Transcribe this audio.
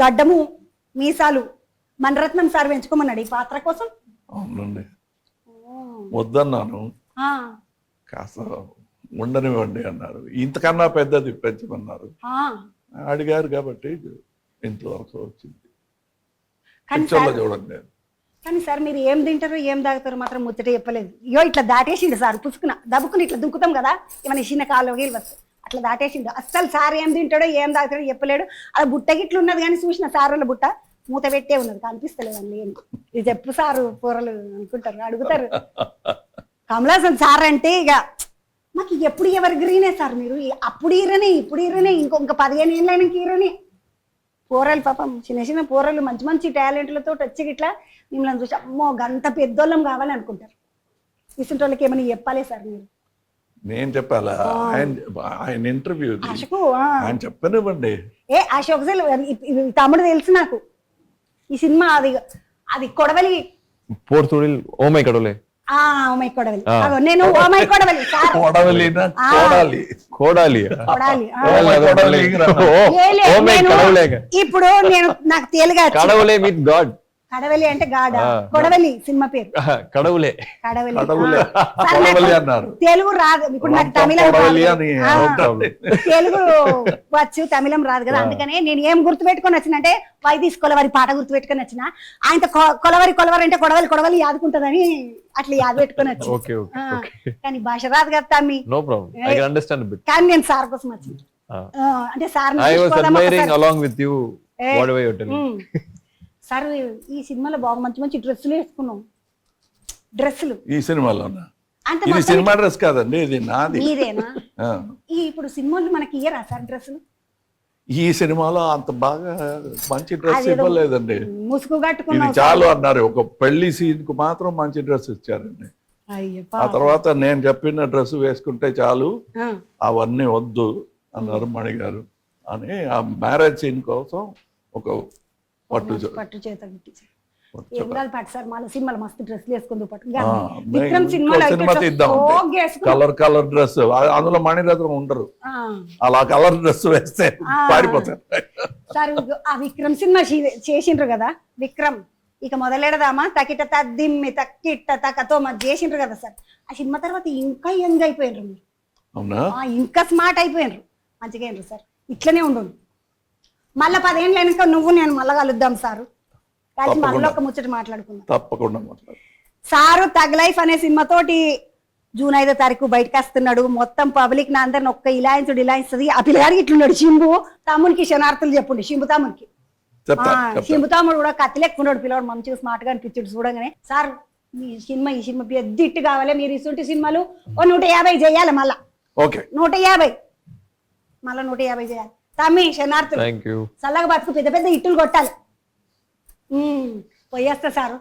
గడ్డము మీసాలు మణరత్నం సార్ పెంచుకోమన్నాడు ఈ పాత్ర కోసం. అవునండి, వద్దన్నాను, ఆ, కాస్త ఉండనివ్వండి అన్నారు. ఇంతకన్నా పెద్దది పెంచమన్నారు, ఆ. అడిగారు కాబట్టి ఇంతవరకు వచ్చింది. కానీ పిక్చర్లో సార్ చూడండి. కానీ సార్ మీరు ఏం తింటారు ఏం తాగుతారు మాత్రం ముచ్చట చెప్పలేదు. ఇయో ఇట్లా దాటేసిండు సార్, పుసుకున దబ్బుకుని ఇట్లా దుంకుతాం కదా, ఏమైనా చిన్న కాళ్ళు గీళ్ళు వస్తాయి అట్లా దాటేసిండు. అస్సలు సార్ ఏం తింటాడో ఏం తాగుతాడో చెప్పలేడు. అలా బుట్ట గిట్లు ఉన్నది కానీ చూసిన సార్ వాళ్ళ బుట్ట మూత పెట్టే ఉన్నది, కనిపిస్తలేదు అండి. ఇది చెప్పు సారు కూరలు అనుకుంటారు, అడుగుతారు. కమలాసన్ సార్ అంటే ఇక మాకు ఎప్పుడు ఎవరు గ్రీనే సార్ మీరు, అప్పుడు ఈరనే ఇప్పుడు ఈరనే ఇంకొక 15 ఏళ్ళైనాక ఈరనే. పోరలు పాపం చిన్న చిన్న పోరలు మంచి మంచి టాలెంట్లతో వచ్చి ఇట్లా మిమ్మల్ని చూసి అమ్మో గంత పెద్దోళ్ళం కావాలి అనుకుంటారు. ఇసుంటి వాళ్ళకి ఏమైనా చెప్పాలి సార్ మీరు. నేను చెప్పాలా? ఆయన ఇంటర్వ్యూ ఆశకు ఆయన చెప్పనివ్వండి. అశోక్ తమ్ముడు తెలుసు నాకు. ఈ సినిమా అది అది కొడవలి పోర్తుడిల్ ఓమై కడవలే ఓమై కొడవలి. నేను ఓమై కొడవలి సార్ కోడలినా కోడాలి కోడాలి కొడాలి. ఓమై కడవలే ఇప్పుడు నేను నాకు తేలిగా కడవలే విత్ గాడ్. కడవలి అంటే గాడ, కొడవలి సినిమా పేరు. కడవలే కడవలి కోడవలి అన్నారు. తెలుగు రాదు, ఇప్పుడు నాకు తమిళం తెలుగు వచ్చు, తమిళం రాదు కదా. అందుకనే నేను ఏం గుర్తు పెట్టుకొని వచ్చినంటే వైదీస్ కొలవరి పాట గుర్తు పెట్టుకొని వచ్చిన. ఆయన కొలవరి కొలవరి అంటే కొడవలి కొడవలి యాదుకుంటదని అట్లా యాద పెట్టుకొని వచ్చి. కానీ భాష రాదు కదా తమ్మి. No problem, I can understand bit. కానీ నేను సార్ కోసం వచ్చింది. అంటే sir I was admiring along with you whatever you telling. Sir ఈ సినిమాలో బాగా మంచి మంచి డ్రెస్సులు వేసుకున్నాం. డ్రెస్సులు ఈ సినిమాలో ఇది సినిమా డ్రెస్ కాదండి, ఇది నాది. మీదేనా? ఇప్పుడు సినిమాలు మనకి ఇయ్యరా సార్ డ్రెస్సులు? ఈ సినిమాలో అంత బాగా మంచి డ్రెస్ ఇవ్వలేదండి. ముసుగు ఇది కట్టుకున్నాం చాలు అన్నారు. ఒక పెళ్లి సీన్ కు మాత్రం మంచి డ్రెస్ ఇచ్చారండి. ఆ తర్వాత నేను చెప్పిన డ్రెస్ వేసుకుంటే చాలు, అవన్నీ వద్దు అన్నారు మణి గారు అని. ఆ మ్యారేజ్ సీన్ కోసం ఒక పట్టు చేత ఏం కాదు పట్టు సార్, మళ్ళీ సినిమాలు మస్తు డ్రెస్లు వేసుకుంటూ పట్టు. విక్రమ్ సినిమాలో కలర్ కలర్ డ్రెస్, అందులో మణిరత్నం ఉండరు, అలా కలర్ డ్రెస్ వేస్తే పారిపోతారు సార్. ఆ విక్రమ్ సినిమా చేసిండ్రు కదా, విక్రమ్ ఇక మొదలెడదామా తకిట తద్దిమ్మి తక్కిట్ట తకతో చేసిండ్రు కదా సార్. ఆ సినిమా తర్వాత ఇంకా యంగ్ అయిపోయినరు మీరు. అవునా? ఇంకా స్మార్ట్ అయిపోయినరు, మంచిగా అయినరు సార్. ఇట్లనే ఉండు, మళ్ళీ 10 ఏళ్ళు అయినాక నువ్వు నేను మళ్ళా కలుద్దాం సారు, కలిసి మళ్ళీ ఒక ముచ్చట మాట్లాడుకుందాం. తప్పకుండా సారు తగ్ లైఫ్ అనే సినిమాతోటి జూన్ 5వ తారీఖు బయటకు వస్తున్నాడు. మొత్తం పబ్లిక్ నా అందరిని ఒక్క ఇలాయించుడు. ఆ పిల్లగాడికి ఇట్లున్నాడు. శింబు తమ్మునికి శనార్థులు చెప్పుండి. శింబు తమ్మునికి శింబు తమ్ముడు కూడా కత్తిలెక్కున్నాడు. పిల్లవాడు మంచిగా స్మార్ట్ గా అనిపించాడు చూడగానే. సార్ ఈ సినిమా పెద్ద ఇట్టు కావాలి, మీరు ఇటువంటి సినిమాలు 150 చేయాలి, మళ్ళా 150 మళ్ళా 150 చేయాలి. తమ్మి శనార్థులు చల్లగా బతుకు, పెద్ద పెద్ద ఇట్టులు కొట్టాలి. పోయేస్తా సారు.